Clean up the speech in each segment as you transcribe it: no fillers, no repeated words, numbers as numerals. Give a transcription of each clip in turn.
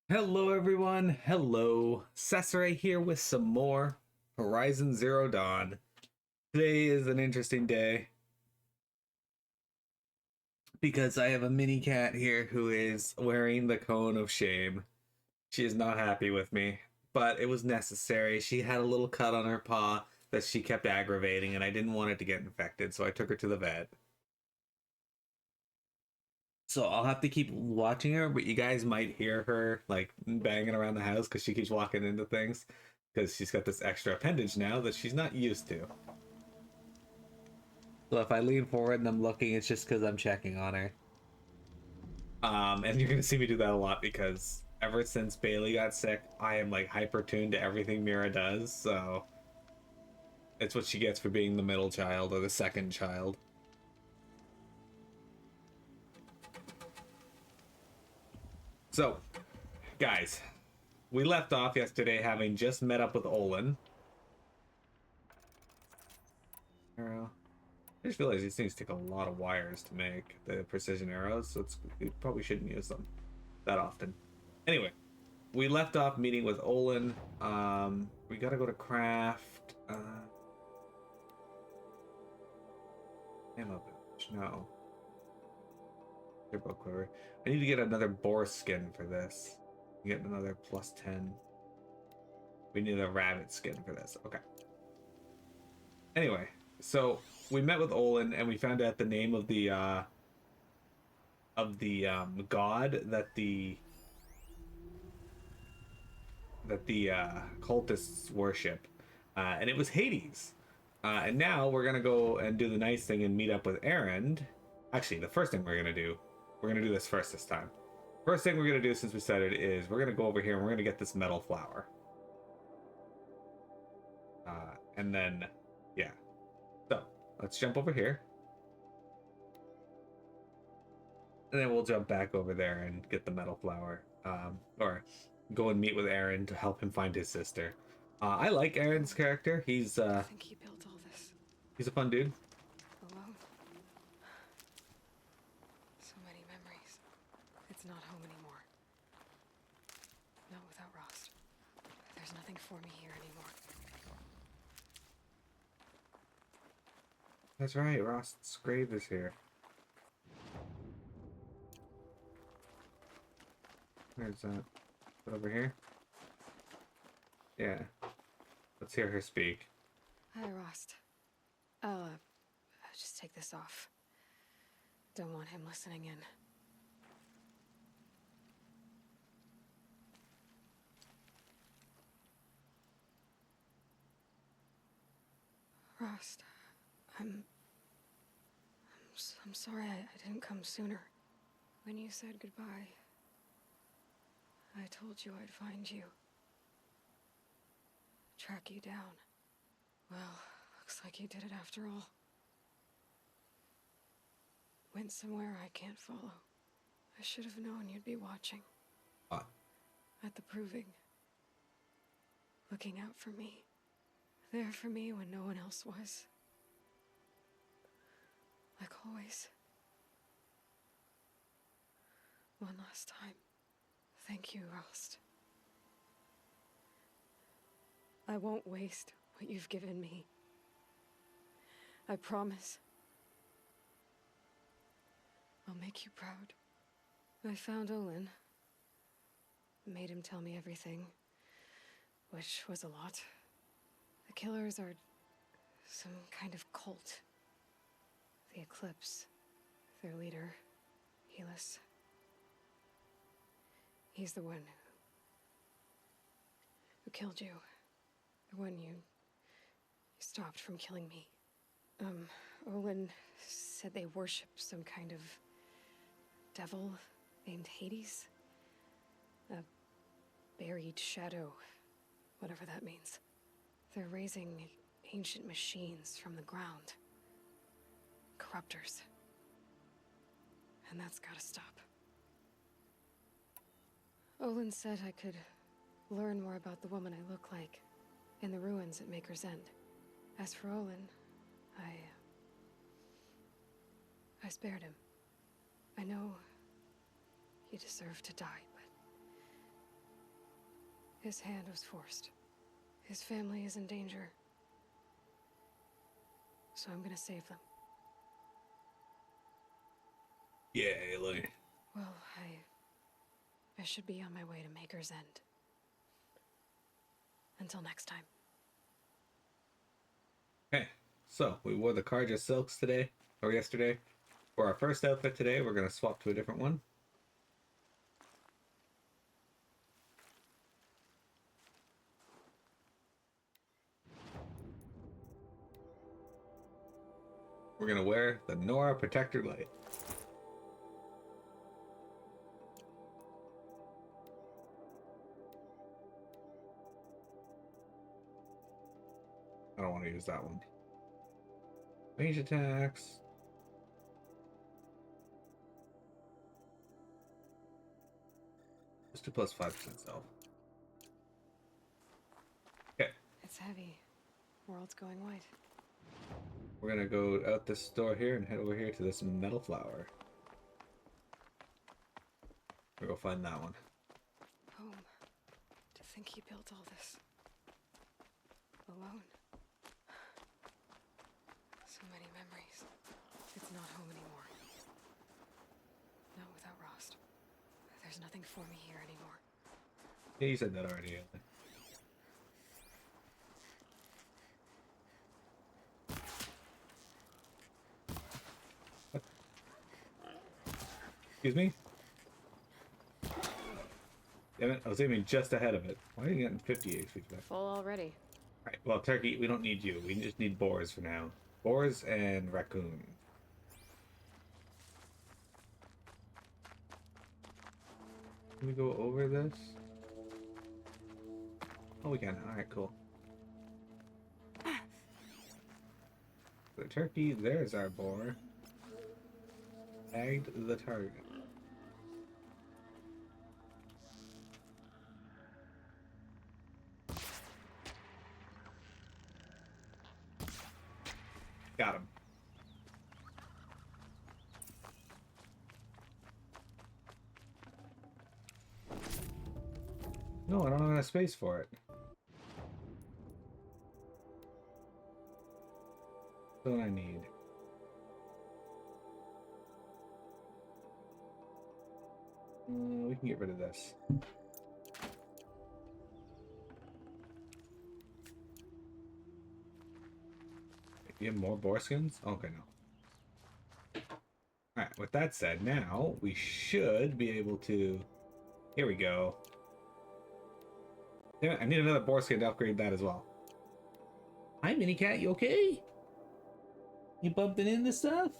Hello, everyone. Hello. Cesare here with some more Horizon Zero Dawn. Today is an interesting day because I have a mini cat here who is wearing the cone of shame. She is not happy with me, but it was necessary. She had a little cut on her paw that she kept aggravating, and I didn't want it to get infected, so I took her to the vet. So I'll have to keep watching her, but you guys might hear her like banging around the house because she keeps walking into things because she's got this extra appendage now that she's not used to. So if I lean forward and I'm looking, it's just because I'm checking on her. And you're gonna see me do that a lot because ever since Bailey got sick, I am like hyper tuned to everything Mira does. So it's what she gets for being the middle child or the second child. So, guys, we left off yesterday having just met up with Olin. Arrow. I just realized these things take a lot of wires to make the precision arrows, so we probably shouldn't use them that often. Anyway, we left off meeting with Olin. We gotta go to craft. Ammo pouch. No. Turbo quiver. I need to get another boar skin for this. Get another plus 10. We need a rabbit skin for this. Okay. Anyway, so we met with Olin and we found out the name of the god that the cultists worship, and it was Hades. And now we're gonna go and do the nice thing and meet up with Erend. Actually, the first thing we're gonna do this first this time. First thing we're gonna do since we said it is we're gonna go over here and we're gonna get this metal flower. And then, yeah. So let's jump over here, and then we'll jump back over there and get the metal flower, or go and meet with Aaron to help him find his sister. I like Aaron's character. I think he built all this He's a fun dude. alone. So many memories. It's not home anymore. Not without Rost. There's nothing for me here anymore. That's right. Rost's grave is here. Where's that? Over here? Yeah. Let's hear her speak. Hi, Rost. I'll just take this off. Don't want him listening in. Rost, I'm sorry I didn't come sooner. When you said goodbye, I told you I'd find you. Track you down. Well, looks like you did it after all. Went somewhere I can't follow. I should have known you'd be watching. What? At the proving. Looking out for me. There for me when no one else was. Like always. One last time. Thank you, Rost. I won't waste what you've given me. I promise. I'll make you proud. I found Olin. Made him tell me everything. Which was a lot. The killers are some kind of cult. The Eclipse. Their leader, Helis. He's the one who killed you. The one you stopped from killing me. Olin said they worship some kind of devil named Hades. A buried shadow, whatever that means. They're raising ancient machines from the ground. Corruptors. And that's gotta stop. Olin said I could learn more about the woman I look like in the ruins at Maker's End. As for Olin, I spared him. I know he deserved to die, but His hand was forced. His family is in danger. So I'm gonna save them. Yeah, Aloy. Well, I should be on my way to Maker's End. Until next time. Okay, so we wore the Karja silks today, or yesterday. For our first outfit today, we're going to swap to a different one. We're going to wear the Nora Protector Light. I don't want to use that one. Range attacks. Just 2 plus 5% self. Okay. It's heavy. World's going white. We're gonna go out this door here and head over here to this metal flower. We'll go find that one. Home. To think he built all this. Alone. So many memories. It's not home anymore. Not without Rost. There's nothing for me here anymore. Yeah, you said that already. Aloy. Excuse me? Damn it, I was aiming just ahead of it. Why are you getting 50 HP back? Full already. Alright, well, Turkey, we don't need you. We just need boars for now. Boars and raccoon. Can we go over this? Oh, we can. Alright, cool. The turkey, there's our boar. Tagged the target. Got him. No, I don't have enough space for it. That's what I need. We can get rid of this. You have more boar skins? Okay, no. Alright, with that said, now we should be able to... Here we go. Yeah, I need another boar skin to upgrade that as well. Hi, Minicat, you okay? You bumping into stuff?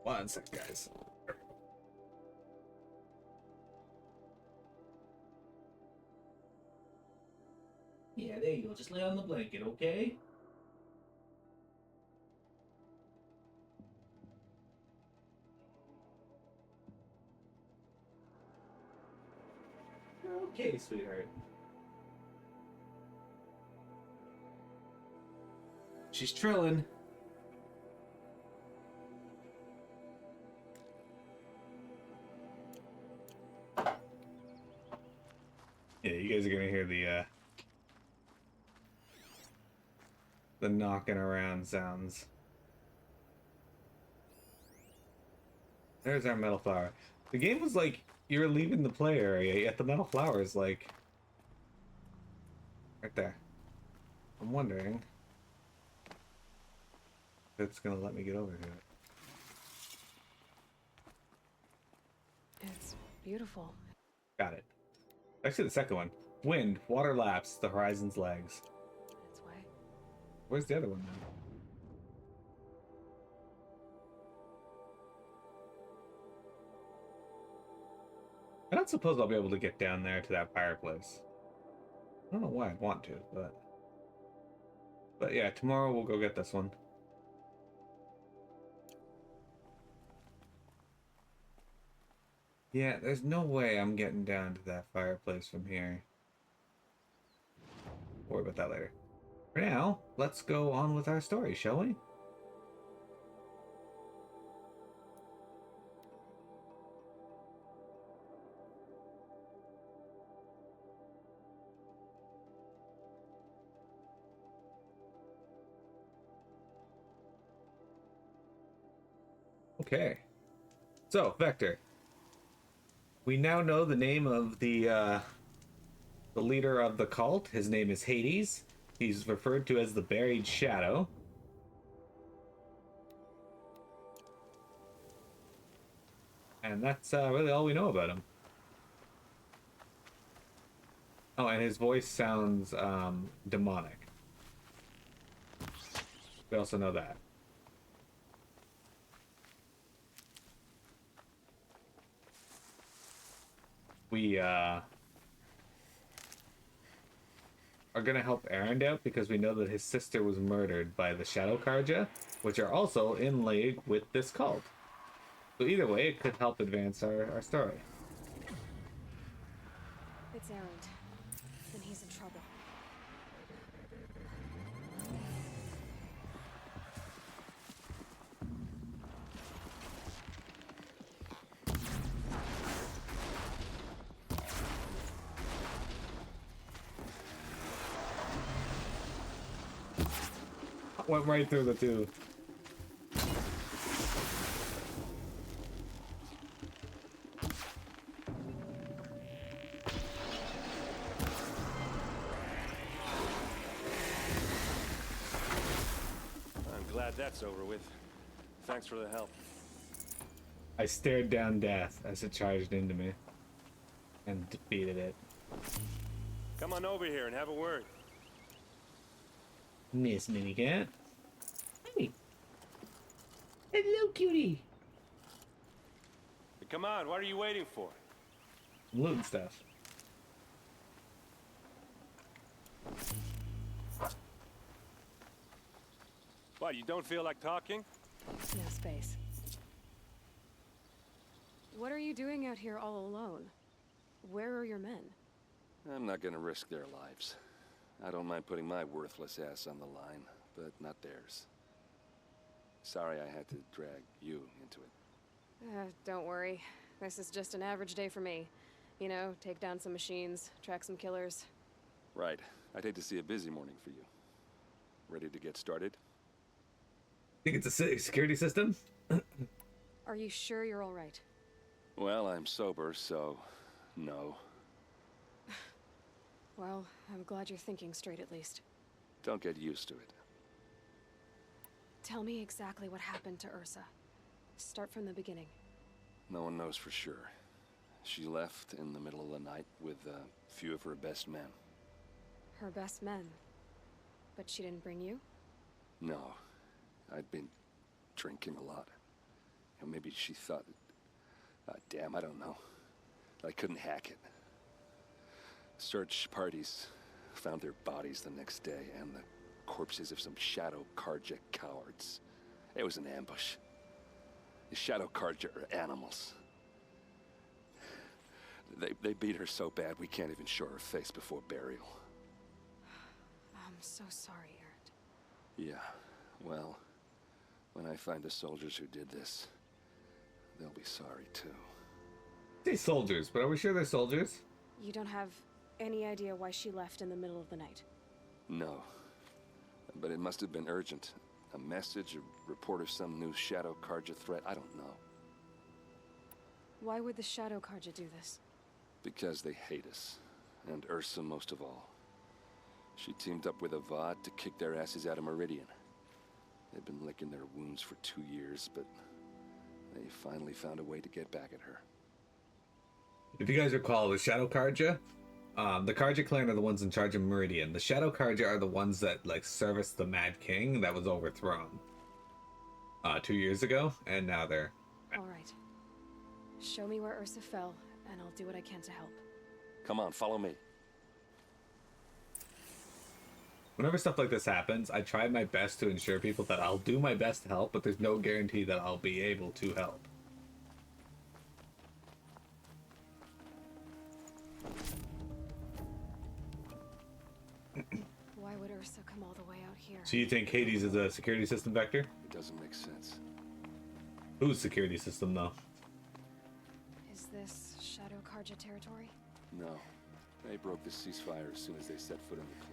One sec, guys. Yeah, there you go. Just lay on the blanket, okay? Okay, sweetheart. She's trilling. Yeah, you guys are gonna hear the knocking around sounds. There's our metal flower. The game was like you're leaving the play area, yet the metal flower is like right there. I'm wondering if it's gonna let me get over to it. It's beautiful. Got it. Actually, the second one. Wind, water laps, the horizon's legs. Its way. Where's the other one then? I don't suppose I'll be able to get down there to that fireplace. I don't know why I'd want to, but yeah, tomorrow we'll go get this one. Yeah, there's no way I'm getting down to that fireplace from here. Worry about that later. For now, let's go on with our story, shall we? Okay. So, Vector. We now know the name of the leader of the cult. His name is Hades. He's referred to as the Buried Shadow. And that's really all we know about him. Oh, and his voice sounds demonic. We also know that. We are going to help Erend out because we know that his sister was murdered by the Shadow Karja, which are also in league with this cult. So either way, it could help advance our story. It's Erend, and he's in trouble. Went right through the two. I'm glad that's over with. Thanks for the help. I stared down death as it charged into me and defeated it. Come on over here and have a word. Miss Minicat. Hey. Hello, cutie. Hey, come on, what are you waiting for? Loot stuff. What, you don't feel like talking? No space. What are you doing out here all alone? Where are your men? I'm not gonna risk their lives. I don't mind putting my worthless ass on the line, but not theirs. Sorry I had to drag you into it. Don't worry. This is just an average day for me. You know, take down some machines, track some killers. Right. I'd hate to see a busy morning for you. Ready to get started? Think it's a security system? Are you sure you're all right? Well, I'm sober, so no. Well, I'm glad you're thinking straight at least. Don't get used to it. Tell me exactly what happened to Ursa. Start from the beginning. No one knows for sure. She left in the middle of the night with a few of her best men. Her best men. But she didn't bring you? No. I'd been drinking a lot. And maybe she thought... damn, I don't know. I couldn't hack it. Search parties found their bodies the next day and the corpses of some Shadow Karja cowards. It was an ambush. The Shadow Karja are animals. They beat her so bad we can't even show her face before burial. I'm so sorry, Erend. Yeah, well, when I find the soldiers who did this, they'll be sorry too. Say soldiers, but are we sure they're soldiers? You don't have any idea why she left in the middle of the night? No. But it must have been urgent. A message, a report of some new Shadow Karja threat, I don't know. Why would the Shadow Karja do this? Because they hate us. And Ursa most of all. She teamed up with Avad to kick their asses out of Meridian. They've been licking their wounds for 2 years, but they finally found a way to get back at her. If you guys recall, the Shadow Karja, the Karja clan are the ones in charge of Meridian. The Shadow Karja are the ones that like serviced the Mad King that was overthrown 2 years ago, and now they're... All right. Show me where Ursa fell, and I'll do what I can to help. Come on, follow me. Whenever stuff like this happens, I try my best to ensure people that I'll do my best to help, but there's no guarantee that I'll be able to help. Why would Ursa come all the way out here? So you think Hades is a security system vector? It doesn't make sense. Whose security system, though? Is this Shadow Karja territory? No. They broke the ceasefire as soon as they set foot in the cleft.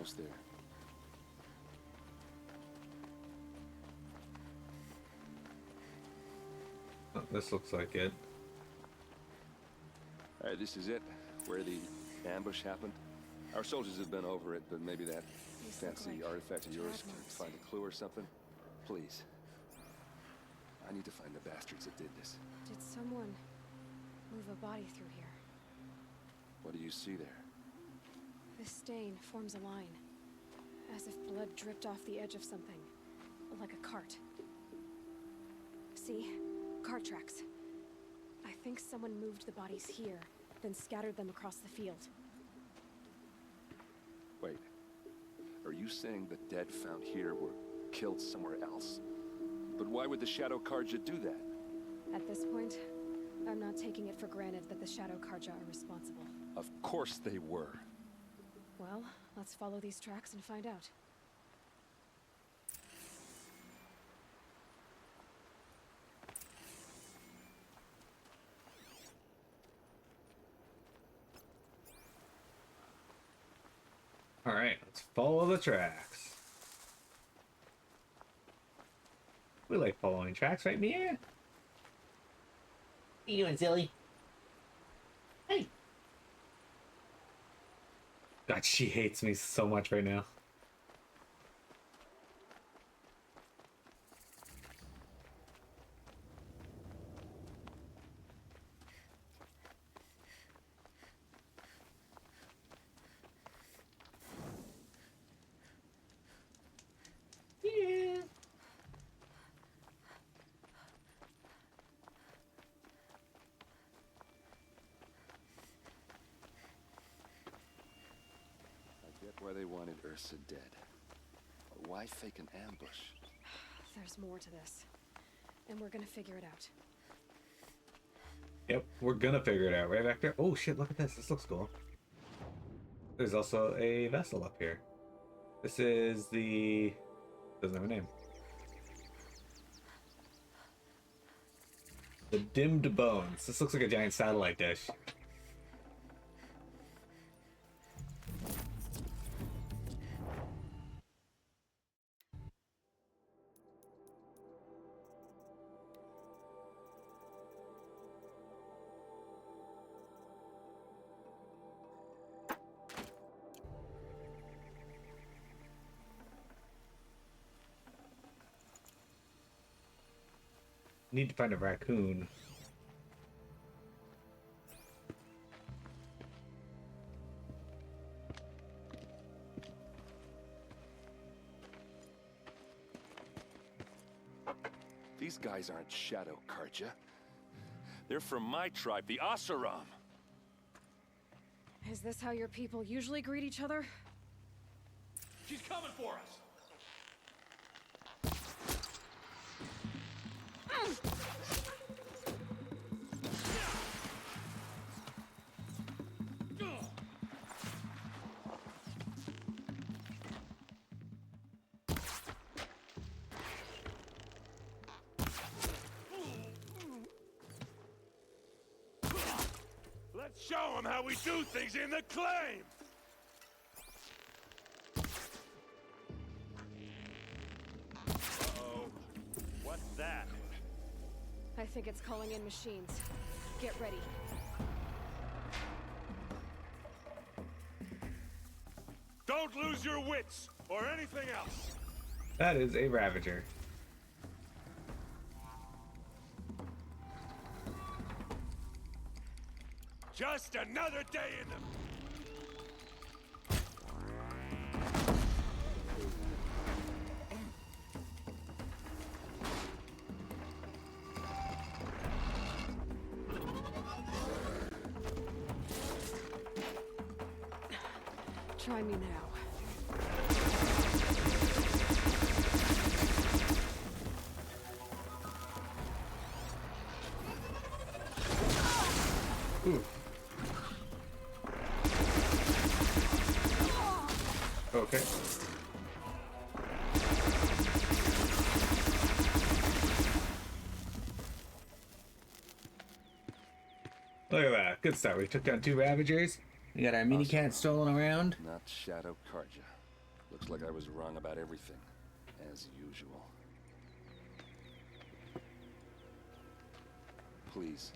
almost there. Oh, this looks like it. All right, this is it, where the ambush happened. Our soldiers have been over it, but maybe that These look fancy like artifact of yours drag can marks. find a clue or something. Please. I need to find the bastards that did this. Did someone move a body through here? What do you see there? This stain forms a line, as if blood dripped off the edge of something, like a cart. See? Cart tracks. I think someone moved the bodies here, then scattered them across the field. Wait. Are you saying the dead found here were killed somewhere else? But why would the Shadow Karja do that? At this point, I'm not taking it for granted that the Shadow Karja are responsible. Of course they were. Well, let's follow these tracks and find out. All right, let's follow the tracks. We like following tracks, right, Mia? What you doing, silly? Hey. God, she hates me so much right now. Yeah. I get why they wanted Ursa dead. But why fake an ambush? There's more to this, and we're gonna figure it out. Yep, we're gonna figure it out, right, Vector? Oh shit, look at this. This looks cool. There's also a vessel up here. This is the... doesn't have a name. The Dimmed Bones. This looks like a giant satellite dish. Need to find a raccoon. These guys aren't Shadow Karja. They're from my tribe, the Asaram. Is this how your people usually greet each other? She's coming for us! Let's show them how we do things in the claim! Uh-oh. What's that? I think it's calling in machines. Get ready. Don't lose your wits, or anything else! That is a Ravager. Just another day in the... Try me now. Ooh. Okay. Look at that. Good start. We took down 2 Ravagers. We got our mini cat strolling around. Not Shadow Karja. Looks like I was wrong about everything, as usual. Please,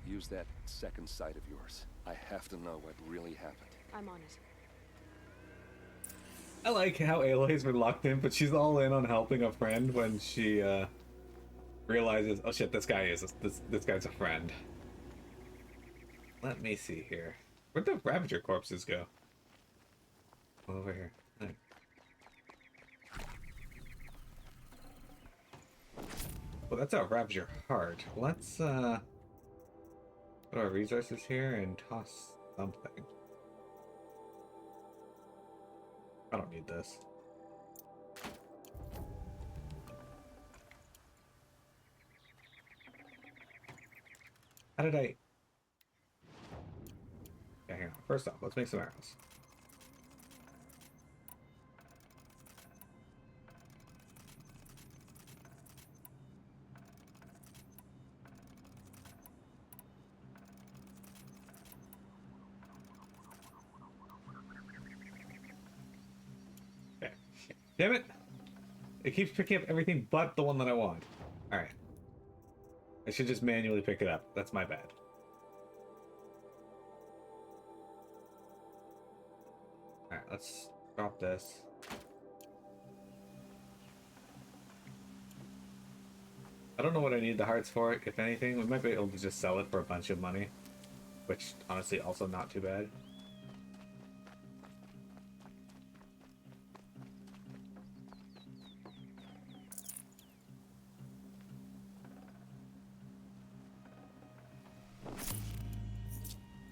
use that second sight of yours. I have to know what really happened. I'm on it. I like how Aloy's reluctant, but she's all in on helping a friend when she realizes, oh shit, this guy's a friend. Let me see here. Where'd the Ravager corpses go? Over here. There. Well, that's our Ravager heart. Let's put our resources here and toss something. I don't need this. How did I... Yeah, hang on. First off, let's make some arrows. Okay. Damn it! It keeps picking up everything but the one that I want. Alright. I should just manually pick it up. That's my bad. Alright, let's drop this. I don't know what I need the hearts for, if anything. We might be able to just sell it for a bunch of money. Which, honestly, also not too bad.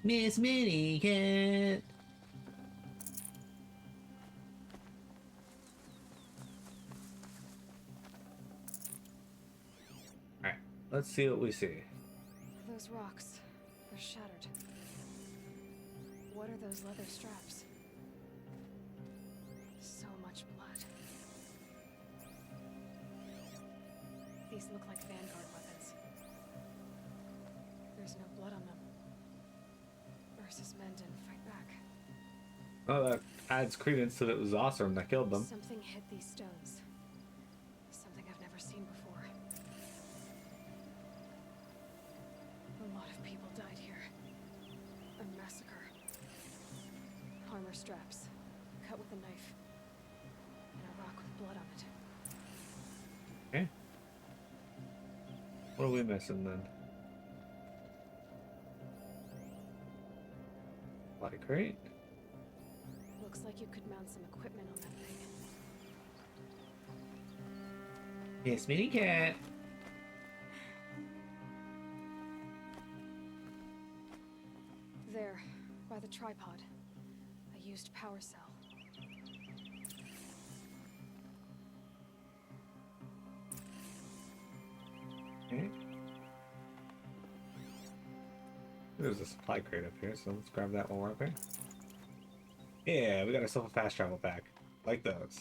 Miss Minnie Cat. Alright, let's see what we see. Those rocks, they're shattered. What are those leather straps? So much blood. These look like Vanguard weapons. There's no blood on them. Ursa's men didn't fight back. Oh, that adds credence that it was Osram that killed them. Something hit these stones. Something I've never seen before. A lot of people died here. A massacre. Armor straps, cut with a knife. And a rock with blood on it. Okay. What are we missing then? Body crate. Looks like you could mount some equipment on that thing. Yes, Minnie Cat. There, by the tripod. A used power cell. Okay. There's a supply crate up here, so let's grab that while we're up here. Yeah, we got ourselves a fast travel pack. Like those.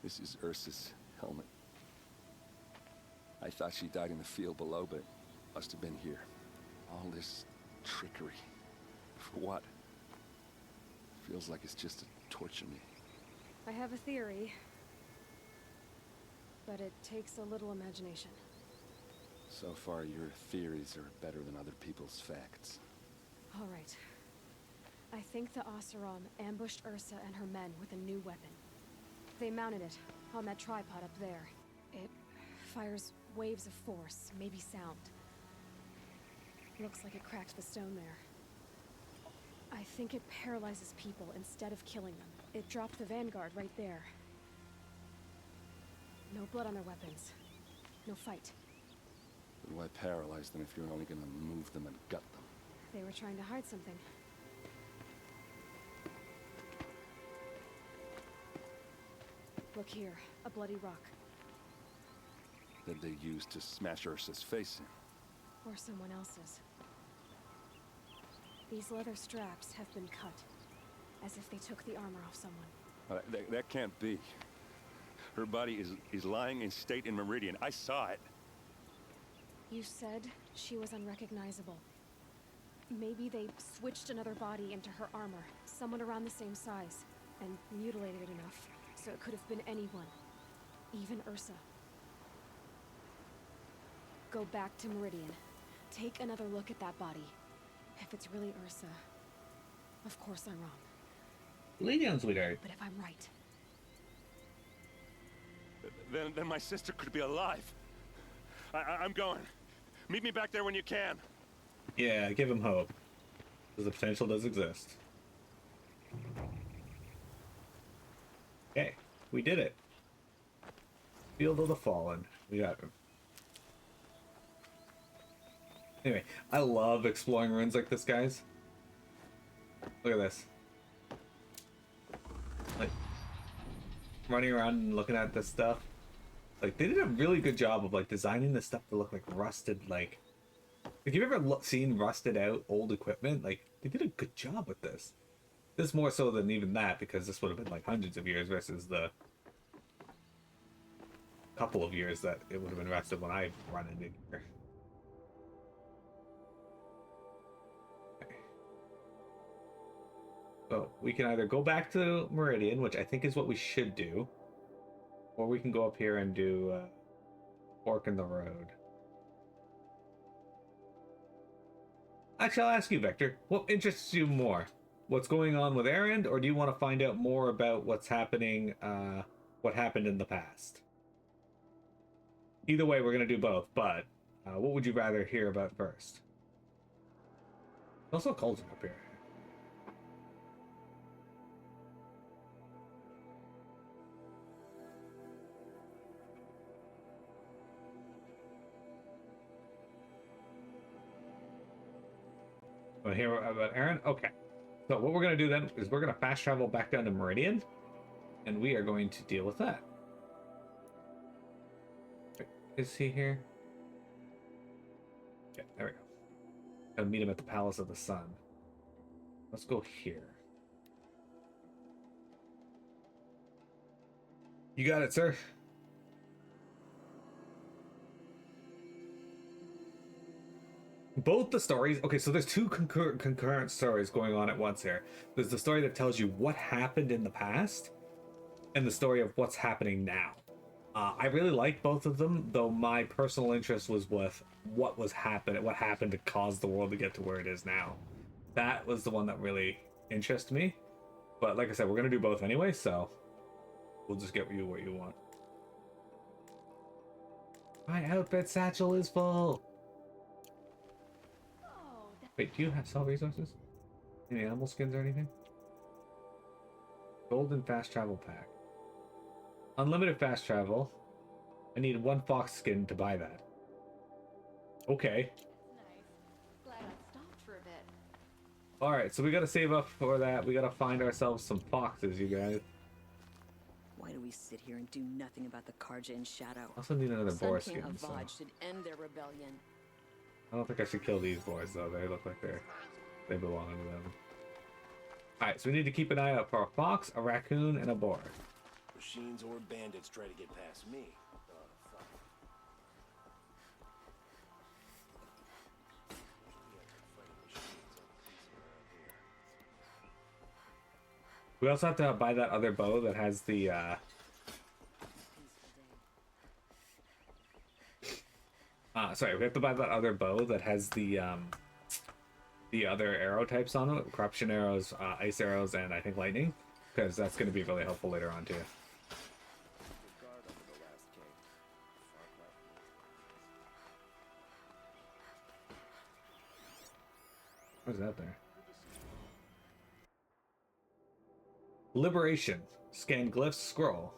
This is Ursa's helmet. I thought she died in the field below, but must have been here. All this trickery. For what? Feels like it's just to torture me. I have a theory. But it takes a little imagination. So far, your theories are better than other people's facts. All right. I think the Oseram ambushed Ursa and her men with a new weapon. They mounted it on that tripod up there. It fires waves of force, maybe sound. Looks like it cracked the stone there. I think it paralyzes people instead of killing them. It dropped the Vanguard right there. No blood on their weapons. No fight. But why paralyze them if you're only gonna move them and gut them? They were trying to hide something. Look here, a bloody rock. That they used to smash Ursa's face in. Or someone else's. These leather straps have been cut, as if they took the armor off someone. That can't be. Her body is lying in state in Meridian. I saw it. You said she was unrecognizable. Maybe they switched another body into her armor, someone around the same size, and mutilated it enough, so it could have been anyone, even Ursa. Go back to Meridian. Take another look at that body. If it's really Ursa, of course I'm wrong. Lay down, sweetheart. But if I'm right, Then my sister could be alive. I'm going. Meet me back there when you can. Yeah, give him hope. Because the potential does exist. Okay, we did it. Field of the Fallen. We got him. Anyway, I love exploring ruins like this, guys. Look at this. Like, running around and looking at this stuff. Like, they did a really good job of, like, designing this stuff to look like rusted, like... If you've ever seen rusted out old equipment, like, they did a good job with this. This more so than even that, because this would have been, like, hundreds of years versus the couple of years that it would have been rusted when I run into here. Okay. So, we can either go back to Meridian, which I think is what we should do, or we can go up here and do Fork in the Road. Actually, I'll ask you, Vector, what interests you more? What's going on with Erend, or do you want to find out more about what's happening, what happened in the past? Either way, we're going to do both, but what would you rather hear about first? Also a cauldron up here. Want to hear about Erend? Okay. So what we're going to do then is we're going to fast travel back down to Meridian, and we are going to deal with that. Wait, is he here? Yeah, there we go. Gotta meet him at the Palace of the Sun. Let's go here. You got it, sir. Both the stories, okay, so there's two concurrent stories going on at once here. There's the story that tells you what happened in the past, and the story of what's happening now. I really like both of them, though my personal interest was with what happened to cause the world to get to where it is now. That was the one that really interested me. But like I said, we're gonna do both anyway, so we'll just get you what you want. My outfit satchel is full. Wait, do you have sell resources? Any animal skins or anything? Golden fast travel pack. Unlimited fast travel. I need one fox skin to buy that. Okay. Nice. Glad I stopped for a bit. Alright, so we gotta save up for that. We gotta find ourselves some foxes, you guys. Why do we sit here and do nothing about the Karja in Shadow? I also need another Sun boar King skin, so... Avad should end their rebellion. I don't think I should kill these boys, though. They look like they belong to them. Alright, so we need to keep an eye out for a fox, a raccoon, and a boar. Machines or bandits try to get past me. Fuck. We also have to buy that other bow that has the, sorry, we have to buy that other bow that has the other arrow types on it. Corruption arrows, ice arrows, and I think lightning. Because that's going to be really helpful later on, too. What's that there? Liberation. Scan glyphs scroll.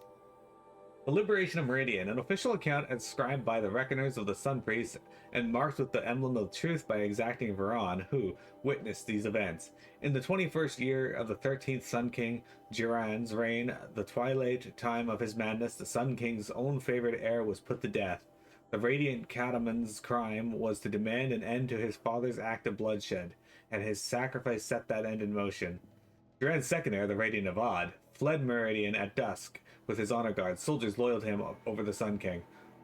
The Liberation of Meridian, an official account inscribed by the Reckoners of the Sun Priest and marked with the emblem of truth by exacting Varan, who witnessed these events. In the 21st year of the 13th Sun King, Jiran's reign, the twilight time of his madness, the Sun King's own favorite heir was put to death. The Radiant Cataman's crime was to demand an end to his father's act of bloodshed, and his sacrifice set that end in motion. Jiran's second heir, the Radiant Avad, fled Meridian at dusk with his honor guard, soldiers loyal to him over the Sun King.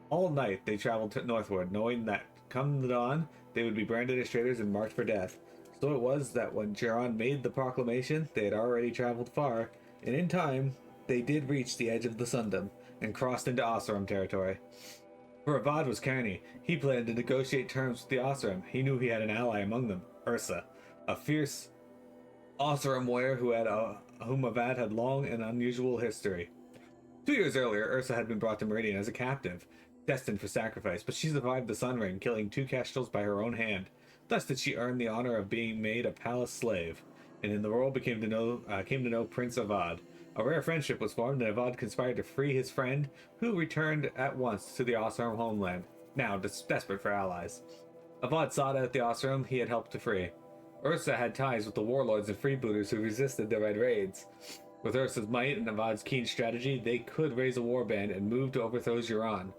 All night they traveled northward, knowing that come the dawn, they would be branded as traitors and marked for death. So it was that when Jiran made the proclamation, they had already traveled far, and in time, they did reach the edge of the Sundom and crossed into Oseram territory. For Avad was canny. He planned to negotiate terms with the Oseram. He knew he had an ally among them, Ursa, a fierce Oseram warrior whom Avad had long and unusual history. 2 years earlier, Ursa had been brought to Meridian as a captive, destined for sacrifice, but she survived the Sun Ring, killing 2 Kestrels by her own hand. Thus did she earn the honor of being made a palace slave, and in the world came to know Prince Avad. A rare friendship was formed, and Avad conspired to free his friend, who returned at once to the Oseram homeland, now desperate for allies. Avad sought out the Oseram he had helped to free. Ursa had ties with the warlords and freebooters who resisted the Red Raids. With Ursa's might and Avad's keen strategy, they could raise a warband and move to overthrow Jiran.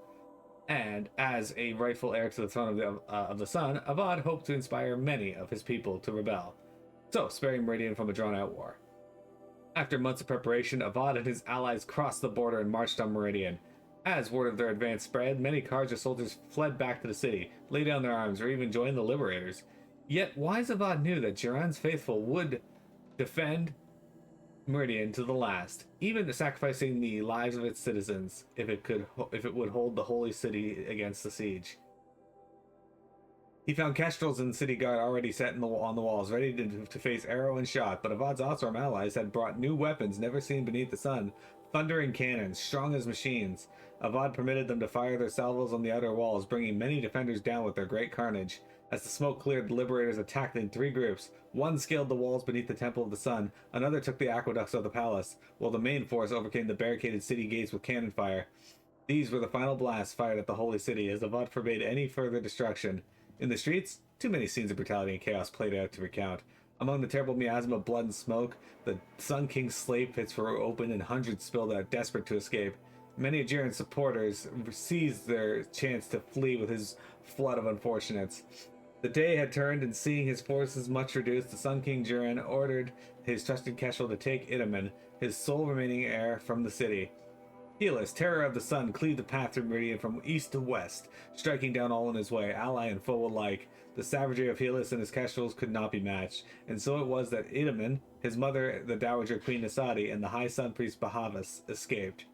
And as a rightful heir to the throne of the Sun, Avad hoped to inspire many of his people to rebel, so sparing Meridian from a drawn-out war. After months of preparation, Avad and his allies crossed the border and marched on Meridian. As word of their advance spread, many Karja soldiers fled back to the city, laid down their arms, or even joined the Liberators. Yet wise Avad knew that Jiran's faithful would defend Meridian to the last, even sacrificing the lives of its citizens if it would hold the holy city against the siege. He found Kestrels in the city guard already set on the walls, ready to face arrow and shot, but Avad's Oseram allies had brought new weapons never seen beneath the sun, thundering cannons, strong as machines. Avad permitted them to fire their salvos on the outer walls, bringing many defenders down with their great carnage. As the smoke cleared, the Liberators attacked in 3 groups. One scaled the walls beneath the Temple of the Sun, another took the aqueducts of the palace, while the main force overcame the barricaded city gates with cannon fire. These were the final blasts fired at the holy city, as Avad forbade any further destruction. In the streets, too many scenes of brutality and chaos played out to recount. Among the terrible miasma of blood and smoke, the Sun King's slave pits were open and hundreds spilled out, desperate to escape. Many Jiran's supporters seized their chance to flee with his flood of unfortunates. The day had turned, and seeing his forces much reduced, the Sun King Jiran ordered his trusted Kestrel to take Itamen, his sole remaining heir, from the city. Helis, terror of the sun, cleaved the path through Meridian from east to west, striking down all in his way, ally and foe alike. The savagery of Helis and his Kestrels could not be matched, and so it was that Itamen, his mother, the Dowager Queen Nasadi, and the High Sun Priest Bahavas escaped.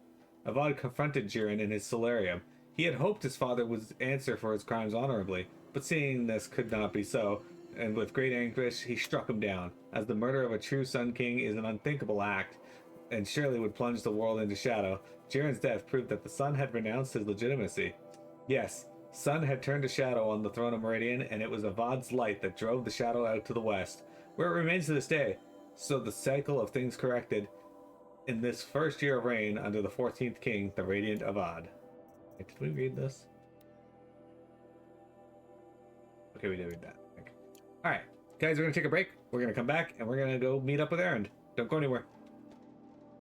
Avad confronted Jiran in his solarium. He had hoped his father would answer for his crimes honorably, but seeing this could not be so, and with great anguish he struck him down, as the murder of a true Sun King is an unthinkable act, and surely would plunge the world into shadow. Jiran's death proved that the Sun had renounced his legitimacy. Yes, Sun had turned to shadow on the throne of Meridian, and it was Avad's light that drove the shadow out to the west, where it remains to this day. So the cycle of things corrected in this first year of reign under the 14th king, the Radiant Avad. Did we read this? Okay, we did read that. Okay. Alright, guys, we're going to take a break. We're going to come back, and we're going to go meet up with Erend. Don't go anywhere.